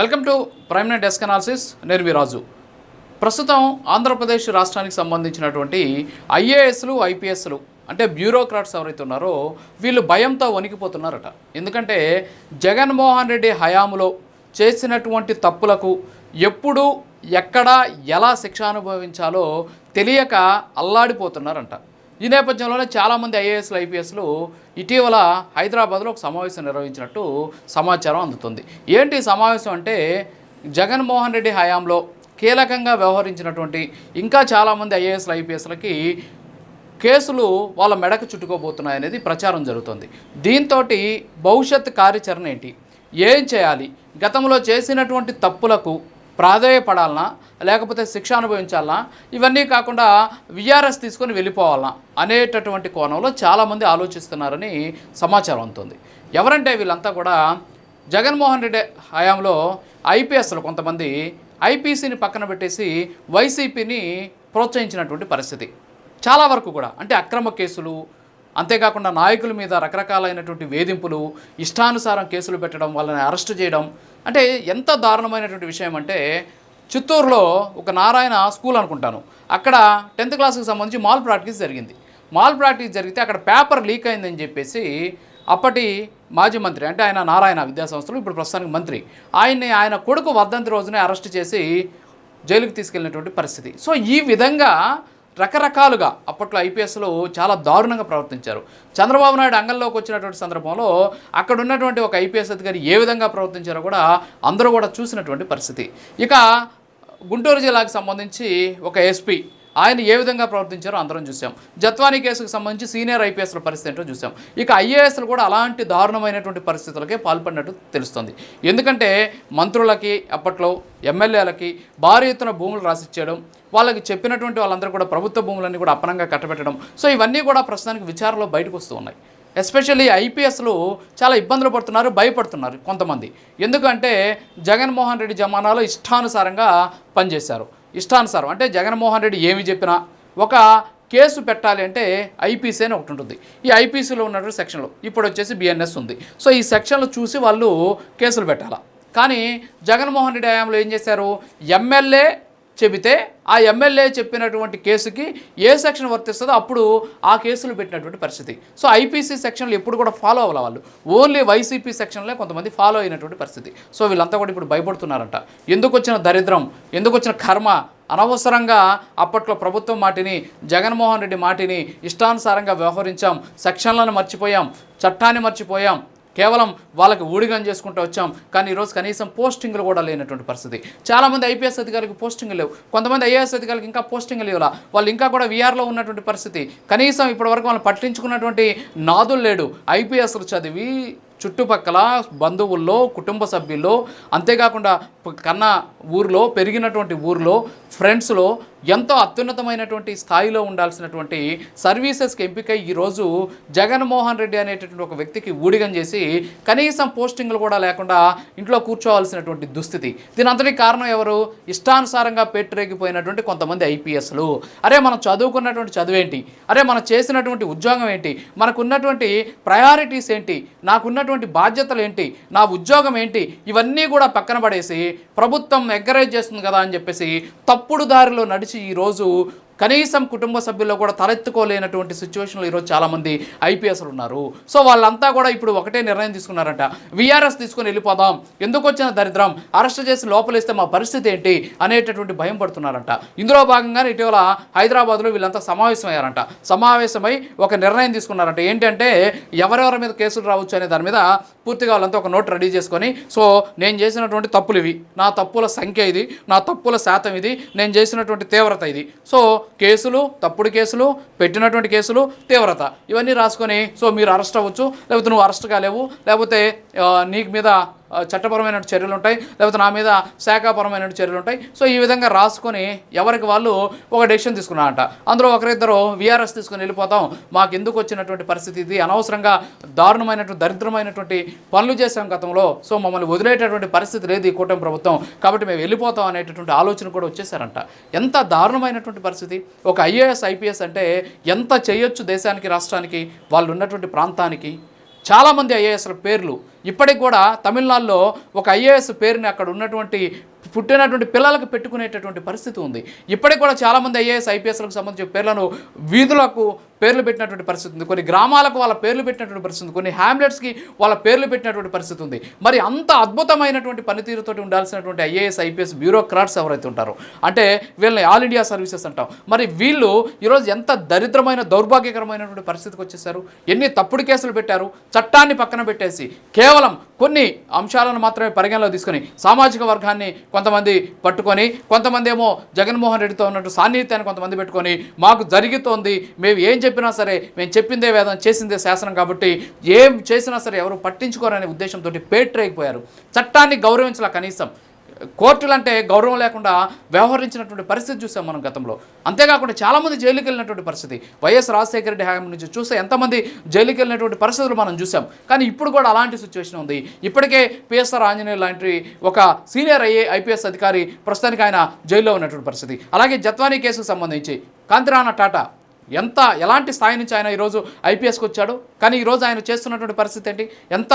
Welcome to prime night desk analysis. నేను మీ రాజు. ప్రస్తుతం ఆంధ్రప్రదేశ్ రాష్ట్రానికి సంబంధించినటువంటి ఐఏఎస్లు ఐపీఎస్లు అంటే బ్యూరోక్రాట్స్ ఎవరైతే ఉన్నారో వీళ్ళు భయంతో వణికిపోతున్నారట. ఎందుకంటే జగన్మోహన్ రెడ్డి హయాంలో చేసినటువంటి తప్పులకు ఎప్పుడు ఎక్కడ ఎలా శిక్ష అనుభవించాలో తెలియక అల్లాడిపోతున్నారంట. ఈ నేపథ్యంలోనే చాలామంది ఐఏఎస్లు ఐపీఎస్లు ఇటీవల హైదరాబాద్లో ఒక సమావేశం నిర్వహించినట్టు సమాచారం అందుతుంది. ఏంటి సమావేశం అంటే జగన్మోహన్ రెడ్డి హయాంలో కీలకంగా వ్యవహరించినటువంటి ఇంకా చాలామంది ఐఏఎస్లు ఐపీఎస్లకి కేసులు వాళ్ళ మెడకు చుట్టుకోబోతున్నాయనేది ప్రచారం జరుగుతుంది. దీంతో భవిష్యత్ కార్యాచరణ ఏంటి, ఏం చేయాలి, గతంలో చేసినటువంటి తప్పులకు ప్రాధేయపడాలనా లేకపోతే శిక్ష అనుభవించాలనా, ఇవన్నీ కాకుండా విఆర్ఎస్ తీసుకొని వెళ్ళిపోవాలనా అనేటటువంటి కోణంలో చాలామంది ఆలోచిస్తున్నారని సమాచారం అందుతుంది. ఎవరంటే వీళ్ళంతా కూడా జగన్మోహన్ రెడ్డి హయాంలో ఐపీఎస్లు కొంతమంది ఐపీసీని పక్కన పెట్టేసి వైసీపీని ప్రోత్సహించినటువంటి పరిస్థితి చాలా వరకు కూడా. అంటే అక్రమ కేసులు, అంతేకాకుండా నాయకుల మీద రకరకాలైనటువంటి వేధింపులు, ఇష్టానుసారం కేసులు పెట్టడం, వాళ్ళని అరెస్టు చేయడం. అంటే ఎంత దారుణమైనటువంటి విషయం అంటే చిత్తూరులో ఒక నారాయణ స్కూల్ అనుకుంటాను, అక్కడ 10th క్లాస్కి సంబంధించి మాల్ ప్రాక్టీస్ జరిగింది. మాల్ ప్రాక్టీస్ జరిగితే అక్కడ పేపర్ లీక్ అయిందని చెప్పేసి అప్పటి మాజీ మంత్రి, అంటే ఆయన నారాయణ విద్యాసంస్థలు ఇప్పుడు ప్రస్తుతానికి మంత్రి, ఆయన కొడుకు వర్ధంతి రోజునే అరెస్ట్ చేసి జైలుకి తీసుకెళ్ళినటువంటి పరిస్థితి. సో ఈ విధంగా రకరకాలుగా అప్పట్లో ఐపీఎస్లు చాలా దారుణంగా ప్రవర్తించారు. చంద్రబాబు నాయుడు అంగంలోకి వచ్చినటువంటి సందర్భంలో అక్కడ ఉన్నటువంటి ఒక ఐపీఎస్ అధికారి ఏ విధంగా ప్రవర్తించారో కూడా అందరూ కూడా చూసినటువంటి పరిస్థితి. ఇక గుంటూరు జిల్లాకు సంబంధించి ఒక ఎస్పీ, ఆయన ఏ విధంగా ప్రవర్తించారో అందరం చూసాం. జత్వానీ కేసుకు సంబంధించి సీనియర్ ఐపీఎస్ల పరిస్థితి ఏంటో చూసాం. ఇక ఐఏఎస్లు కూడా అలాంటి దారుణమైనటువంటి పరిస్థితులకే పాల్పడినట్టు తెలుస్తుంది. ఎందుకంటే మంత్రులకి, అప్పట్లో ఎమ్మెల్యేలకి భారీ ఎత్తున భూములు రాసిచ్చేయడం, వాళ్ళకి చెప్పినటువంటి వాళ్ళందరూ కూడా ప్రభుత్వ భూములన్నీ కూడా అప్పనంగా కట్టబెట్టడం. సో ఇవన్నీ కూడా ప్రస్తుతానికి విచారణలో బయటకు వస్తూ ఉన్నాయి. ఎస్పెషల్లీ ఐపీఎస్లు చాలా ఇబ్బందులు పడుతున్నారు, భయపడుతున్నారు కొంతమంది. ఎందుకంటే జగన్మోహన్ రెడ్డి జమానాలో ఇష్టానుసారంగా పనిచేశారు. ఇష్టానుసారం అంటే జగన్మోహన్ రెడ్డి ఏమి చెప్పినా, ఒక కేసు పెట్టాలి అంటే ఐపీసీ అని ఒకటి ఉంటుంది. ఈ ఐపీసీలో ఉన్నటువంటి సెక్షన్లు ఇప్పుడు వచ్చేసి బిఎన్ఎస్ ఉంది. సో ఈ సెక్షన్లు చూసి వాళ్ళు కేసులు పెట్టాలా. కానీ జగన్మోహన్ రెడ్డి హయాంలో ఏం చేశారు, ఎమ్మెల్యే చెబితే ఆ ఎమ్మెల్యే చెప్పినటువంటి కేసుకి ఏ సెక్షన్ వర్తిస్తుందో అప్పుడు ఆ కేసులు పెట్టినటువంటి పరిస్థితి. సో ఐపీసీ సెక్షన్లు ఎప్పుడు కూడా ఫాలో అవ్వాలి వాళ్ళు, ఓన్లీ వైసీపీ సెక్షన్లే కొంతమంది ఫాలో అయినటువంటి పరిస్థితి. సో వీళ్ళంతా కూడా ఇప్పుడు భయపడుతున్నారంట. ఎందుకు వచ్చిన దరిద్రం, ఎందుకు వచ్చిన కర్మ, అనవసరంగా అప్పట్లో ప్రభుత్వం మాటిని, జగన్మోహన్ రెడ్డి మాటిని ఇష్టానుసారంగా వ్యవహరించాం, సెక్షన్లను మర్చిపోయాం, చట్టాన్ని మర్చిపోయాం, కేవలం వాళ్ళకి ఊడిగం చేసుకుంటూ వచ్చాం. కానీ ఈరోజు కనీసం పోస్టింగ్లు కూడా లేనటువంటి పరిస్థితి. చాలామంది ఐపీఎస్ అధికారులకు పోస్టింగ్లు లేవు, కొంతమంది ఐఏఎస్ అధికారులకు ఇంకా పోస్టింగ్లు లేవులా, వాళ్ళు ఇంకా కూడా వీఆర్లో ఉన్నటువంటి పరిస్థితి. కనీసం ఇప్పటివరకు వాళ్ళని పట్టించుకున్నటువంటి నాదులు లేడు. ఐపీఎస్లు చదివి చుట్టుపక్కల బంధువుల్లో, కుటుంబ సభ్యుల్లో, అంతేకాకుండా కన్న ఊరిలో, పెరిగినటువంటి ఊరిలో, ఫ్రెండ్స్లో ఎంతో అత్యున్నతమైనటువంటి స్థాయిలో ఉండాల్సినటువంటి సర్వీసెస్కి ఎంపిక ఈరోజు జగన్మోహన్ రెడ్డి అనేటటువంటి ఒక వ్యక్తికి ఊడిగం చేసి కనీసం పోస్టింగ్లు కూడా లేకుండా ఇంట్లో కూర్చోవాల్సినటువంటి దుస్థితి. దీని అంతటి కారణం ఎవరు, ఇష్టానుసారంగా పెట్టరేగిపోయినటువంటి కొంతమంది ఐపీఎస్లు. అరే మనం చదువుకున్నటువంటి చదువేంటి, అరే మనం చేసినటువంటి ఉద్యోగం ఏంటి, మనకున్నటువంటి ప్రయారిటీస్ ఏంటి, నాకున్నటువంటి బాధ్యతలు ఏంటి, నా ఉద్యోగం ఏంటి, ఇవన్నీ కూడా పక్కన పడేసి ప్రభుత్వం ఎంకరేజ్ చేస్తుంది కదా అని చెప్పేసి తప్పుడు దారిలో నడిచి ఈరోజు కనీసం కుటుంబ సభ్యుల్లో కూడా తలెత్తుకోలేనటువంటి సిచ్యువేషన్లో ఈరోజు చాలామంది ఐపీఎస్లు ఉన్నారు. సో వాళ్ళంతా కూడా ఇప్పుడు ఒకటే నిర్ణయం తీసుకున్నారంట, విఆర్ఎస్ తీసుకొని వెళ్ళిపోదాం, ఎందుకు వచ్చిన దరిద్రం, అరెస్ట్ చేసి లోపలిస్తే మా పరిస్థితి ఏంటి అనేటటువంటి భయం పడుతున్నారంట. ఇందులో భాగంగానే ఇటీవల హైదరాబాద్లో వీళ్ళంతా సమావేశమయ్యారంట. సమావేశమై ఒక నిర్ణయం తీసుకున్నారంట. ఏంటంటే ఎవరెవరి మీద కేసులు రావచ్చు అనే దాని మీద పూర్తిగా వాళ్ళంతా ఒక నోట్ రెడీ చేసుకొని, సో నేను చేసినటువంటి తప్పులు ఇవి, నా తప్పుల సంఖ్య ఇది, నా తప్పుల శాతం ఇది, నేను చేసినటువంటి తీవ్రత ఇది, సో కేసులు, తప్పుడు కేసులు, పెట్టినటువంటి కేసులు, తీవ్రత, ఇవన్నీ రాసుకొని సో మీరు అరెస్ట్ అవ్వచ్చు, లేకపోతే నువ్వు అరెస్ట్ కాలేవు, లేకపోతే నీకు మీద చట్టపరమైన చర్యలు ఉంటాయి, లేకపోతే నా మీద శాఖాపరమైన చర్యలు ఉంటాయి. సో ఈ విధంగా రాసుకొని ఎవరికి వాళ్ళు ఒక డెసిషన్ తీసుకున్నారంట. అందులో ఒకరిద్దరు విఆర్ఎస్ తీసుకుని వెళ్ళిపోతాం, మాకు ఎందుకు వచ్చినటువంటి పరిస్థితి ఇది, అనవసరంగా దారుణమైనటువంటి దరిద్రమైనటువంటి పనులు చేసాం గతంలో, సో మమ్మల్ని వదిలేటటువంటి పరిస్థితి లేదు ఈ కూటమి ప్రభుత్వం, కాబట్టి మేము వెళ్ళిపోతాం అనేటటువంటి ఆలోచన కూడా వచ్చేసారంట. ఎంత దారుణమైనటువంటి పరిస్థితి. ఒక ఐఏఎస్ ఐపీఎస్ అంటే ఎంత చేయొచ్చు దేశానికి, రాష్ట్రానికి, వాళ్ళు ఉన్నటువంటి ప్రాంతానికి. చాలామంది ఐఏఎస్ల పేర్లు ఇప్పటికి కూడా తమిళనాడులో ఒక ఐఏఎస్ పేరుని అక్కడ ఉన్నటువంటి పుట్టినటువంటి పిల్లలకు పెట్టుకునేటటువంటి పరిస్థితి ఉంది. ఇప్పటికి కూడా చాలామంది ఐఏఎస్ ఐపీఎస్లకు సంబంధించిన పేర్లను వీధులకు పేర్లు పెట్టినటువంటి పరిస్థితి ఉంది. కొన్ని గ్రామాలకు వాళ్ళ పేర్లు పెట్టినటువంటి పరిస్థితి ఉంది. కొన్ని హ్యామ్లెట్స్కి వాళ్ళ పేర్లు పెట్టినటువంటి పరిస్థితి ఉంది. మరి అంత అద్భుతమైనటువంటి పనితీరుతో ఉండాల్సినటువంటి ఐఏఎస్ ఐపీఎస్ బ్యూరోక్రాట్స్ ఎవరైతే ఉంటారో, అంటే వీళ్ళని ఆల్ ఇండియా సర్వీసెస్ అంటాం, మరి వీళ్ళు ఈరోజు ఎంత దరిద్రమైన దౌర్భాగ్యకరమైనటువంటి పరిస్థితికి వచ్చేసారు. ఎన్ని తప్పుడు కేసులు పెట్టారు. చట్టాన్ని పక్కన పెట్టేసి కేవలం కొన్ని అంశాలను మాత్రమే పరిగణలో తీసుకొని సామాజిక వర్గాన్ని కొంతమంది పట్టుకొని, కొంతమంది ఏమో జగన్మోహన్ రెడ్డితో ఉన్నట్టు సాన్నిహిత్యాన్ని కొంతమంది పెట్టుకొని, మాకు జరుగుతోంది, మేము ఏం చెప్పినా సరే మేము చెప్పిందే వేదం చేసిందే శాసనం కాబట్టి ఏం చేసినా సరే ఎవరు పట్టించుకోరనే ఉద్దేశంతో పేట్రైపోయారు. చట్టాన్ని గౌరవించాల, కనీసం కోర్టులు అంటే గౌరవం లేకుండా వ్యవహరించినటువంటి పరిస్థితి చూసాం మనం గతంలో. అంతేకాకుండా చాలామంది జైలుకి వెళ్ళినటువంటి పరిస్థితి వైఎస్ రాజశేఖర రెడ్డి హయాం నుంచి చూస్తే ఎంతమంది జైలుకి వెళ్ళినటువంటి పరిస్థితులు మనం చూసాం. కానీ ఇప్పుడు కూడా అలాంటి సిచ్యువేషన్ ఉంది. ఇప్పటికే పిఎస్ఆర్ ఆంజనేయులు లాంటి ఒక సీనియర్ ఐపీఎస్ అధికారి ప్రస్తుతానికి ఆయన జైల్లో ఉన్నటువంటి పరిస్థితి. అలాగే జత్వానీ కేసుకు సంబంధించి కాంతిరాణ టాటా ఎలాంటి స్థాయి నుంచి ఆయన ఈరోజు ఐపీఎస్కి వచ్చాడు. కానీ ఈరోజు ఆయన చేస్తున్నటువంటి పరిస్థితి ఏంటి, ఎంత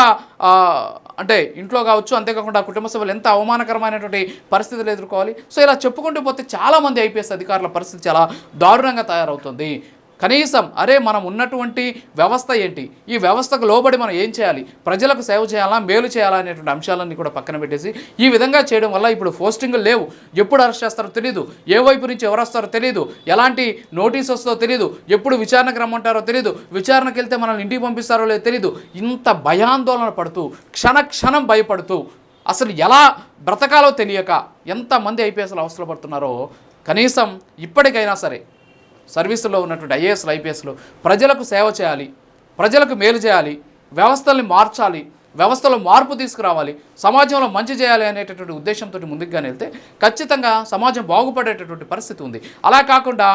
అంటే ఇంట్లో కావచ్చు, అంతేకాకుండా కుటుంబ సభ్యులు ఎంత అవమానకరమైనటువంటి పరిస్థితులు ఎదుర్కోవాలి. సో ఇలా చెప్పుకుంటూ పోతే చాలామంది ఐపీఎస్ అధికారుల పరిస్థితి చాలా దారుణంగా తయారవుతుంది. కనీసం అరే మనం ఉన్నటువంటి వ్యవస్థ ఏంటి, ఈ వ్యవస్థకు లోబడి మనం ఏం చేయాలి, ప్రజలకు సేవ చేయాలా, మేలు చేయాలా అనేటువంటి అంశాలన్నీ కూడా పక్కన పెట్టేసి ఈ విధంగా చేయడం వల్ల ఇప్పుడు పోస్టింగులు లేవు. ఎప్పుడు అరెస్ట్ చేస్తారో తెలియదు, ఏ వైపు నుంచి ఎవరు వస్తారో తెలియదు, ఎలాంటి నోటీస్ వస్తుందో తెలియదు, ఎప్పుడు విచారణకు రమ్మంటారో తెలియదు, విచారణకు వెళ్తే మనల్ని ఇంటికి పంపిస్తారో లేదో తెలియదు. ఇంత భయాందోళన పడుతూ క్షణం భయపడుతూ అసలు ఎలా బ్రతకాలో తెలియక ఎంతమంది ఐపీఎస్లు అవసరం పడుతున్నారో, కనీసం ఇప్పటికైనా సరే సర్వీసులో ఉన్నటువంటి ఐఏఎస్లు ఐపీఎస్లు ప్రజలకు సేవ చేయాలి, ప్రజలకు మేలు చేయాలి, వ్యవస్థల్ని మార్చాలి, వ్యవస్థలో మార్పు తీసుకురావాలి, సమాజంలో మంచి చేయాలి అనేటటువంటి ఉద్దేశంతో ముందుకుగానే వెళ్తే ఖచ్చితంగా సమాజం బాగుపడేటటువంటి పరిస్థితి ఉంది. అలా కాకుండా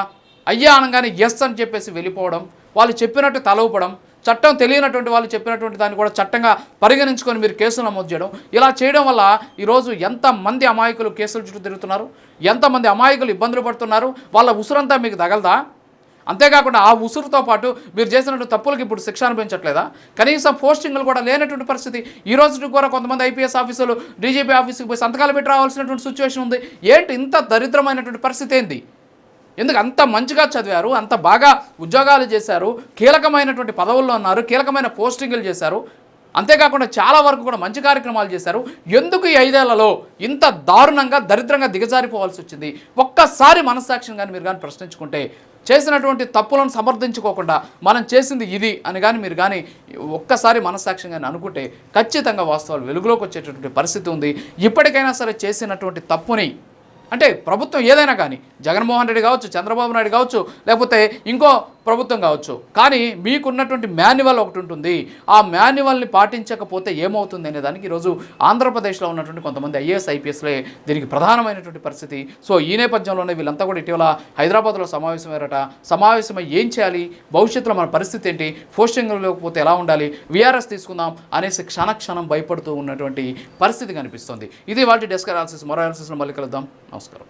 అయ్యా అనగానే ఎస్ అని చెప్పేసి వెళ్ళిపోవడం, వాళ్ళు చెప్పినట్టు తలవపడం, చట్టం తెలియనటువంటి వాళ్ళు చెప్పినటువంటి దాన్ని కూడా చట్టంగా పరిగణించుకొని మీరు కేసులు నమోదు చేయడం, ఇలా చేయడం వల్ల ఈరోజు ఎంతమంది అమాయకులు కేసుల చుట్టూ తిరుగుతున్నారు, ఎంతమంది అమాయకులు ఇబ్బందులు పడుతున్నారు, వాళ్ళ ఉసురంతా మీకు తగలదా? అంతేకాకుండా ఆ ఉసురుతో పాటు మీరు చేసినటువంటి తప్పులకు ఇప్పుడు శిక్ష అనిపించట్లేదా? కనీసం పోస్టింగ్లు కూడా లేనటువంటి పరిస్థితి. ఈ రోజు కూడా కొంతమంది ఐపీఎస్ ఆఫీసర్లు డీజీపీ ఆఫీస్కి పోయి సంతకాలు పెట్టి రావాల్సినటువంటి సిచ్యువేషన్ ఉంది. ఏంటి ఇంత దరిద్రమైనటువంటి పరిస్థితి ఏంది? ఎందుకు అంత మంచిగా చదివారు, అంత బాగా ఉద్యోగాలు చేశారు, కీలకమైనటువంటి పదవుల్లో ఉన్నారు, కీలకమైన పోస్టింగులు చేశారు, అంతేకాకుండా చాలా వరకు కూడా మంచి కార్యక్రమాలు చేశారు. ఎందుకు ఈ 5 ఏళ్లలో ఇంత దారుణంగా దరిద్రంగా దిగజారిపోవాల్సి వచ్చింది? ఒక్కసారి మనస్సాక్షిని కానీ మీరు కానీ ప్రశ్నించుకుంటే, చేసినటువంటి తప్పులను సమర్థించుకోకుండా మనం చేసింది ఇది అని కానీ మీరు కానీ ఒక్కసారి మనస్సాక్షిని కానీ అనుకుంటే ఖచ్చితంగా వాస్తవాలు వెలుగులోకి వచ్చేటటువంటి పరిస్థితి ఉంది. ఇప్పటికైనా సరే చేసినటువంటి తప్పుని, అంటే ప్రభుత్వం ఏదైనా కానీ జగన్మోహన్ రెడ్డి కావచ్చు, చంద్రబాబు నాయుడు కావచ్చు, లేకపోతే ఇంకో ప్రభుత్వం కావచ్చు, కానీ మీకున్నటువంటి మాన్యువల్ ఒకటి ఉంటుంది. ఆ మాన్యువల్ని పాటించకపోతే ఏమవుతుంది అనే దానికి ఈరోజు ఆంధ్రప్రదేశ్లో ఉన్నటువంటి కొంతమంది ఐఏఎస్ ఐపీఎస్లే దీనికి ప్రధానమైనటువంటి పరిస్థితి. సో ఈ నేపథ్యంలోనే వీళ్ళంతా కూడా ఇటీవల హైదరాబాద్లో సమావేశమయ్యారట. సమావేశమై ఏం చేయాలి, భవిష్యత్తులో మన పరిస్థితి ఏంటి, పోస్టింగ్లు లేకపోతే ఎలా ఉండాలి, వీఆర్ఎస్ తీసుకుందాం అనేసి క్షణం భయపడుతూ ఉన్నటువంటి పరిస్థితి కనిపిస్తుంది. ఇది వాటి డెస్క్ అనాలిసిస్. మరో అనాలిసిస్లో మళ్ళీ కలుద్దాం. నమస్కారం.